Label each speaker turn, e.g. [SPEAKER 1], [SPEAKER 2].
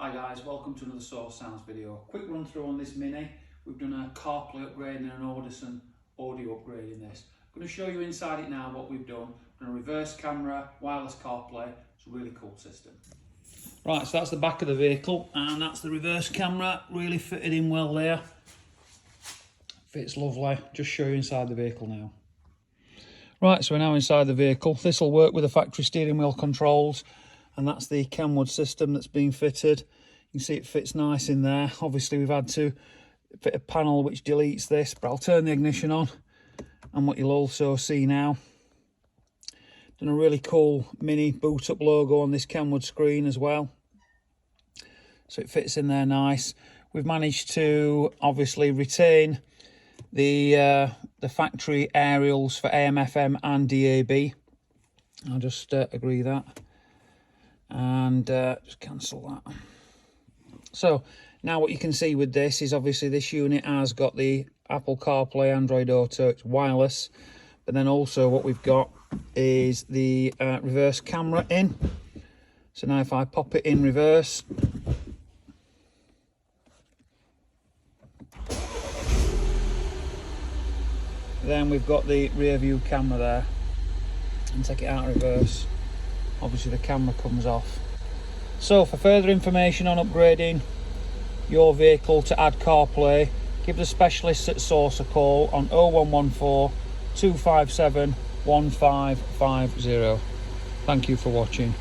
[SPEAKER 1] Hi guys, welcome to another Source Sounds video. Quick run through on this Mini. We've done a CarPlay upgrade and an Audison audio upgrade in this. I'm going to show you inside it now what we've done. We've done a reverse camera, wireless CarPlay. It's a really cool system. Right, so that's the back of the vehicle and that's the reverse camera, really fitted in well there. Fits lovely. Just show you inside the vehicle now. Right, so we're now inside the vehicle. This will work with the factory steering wheel controls. And that's the KENWOOD system that's been fitted. You can see it fits nice in there. Obviously we've had to fit a panel which deletes this, but I'll turn the ignition on, and what you'll also see now, done a really cool mini boot up logo on this KENWOOD screen as well, so it fits in there nice. We've managed to obviously retain the factory aerials for AM, FM and DAB. I'll just agree that and just cancel that. So now what you can see with this is obviously this unit has got the Apple CarPlay Android Auto, it's wireless, but then also what we've got is the reverse camera in. So now if I pop it in reverse, then we've got the rear view camera there, and take it out of reverse, obviously the camera comes off. So for further information on upgrading your vehicle to add CarPlay, give the specialists at Source a call on 0114 257 1550. Thank you for watching.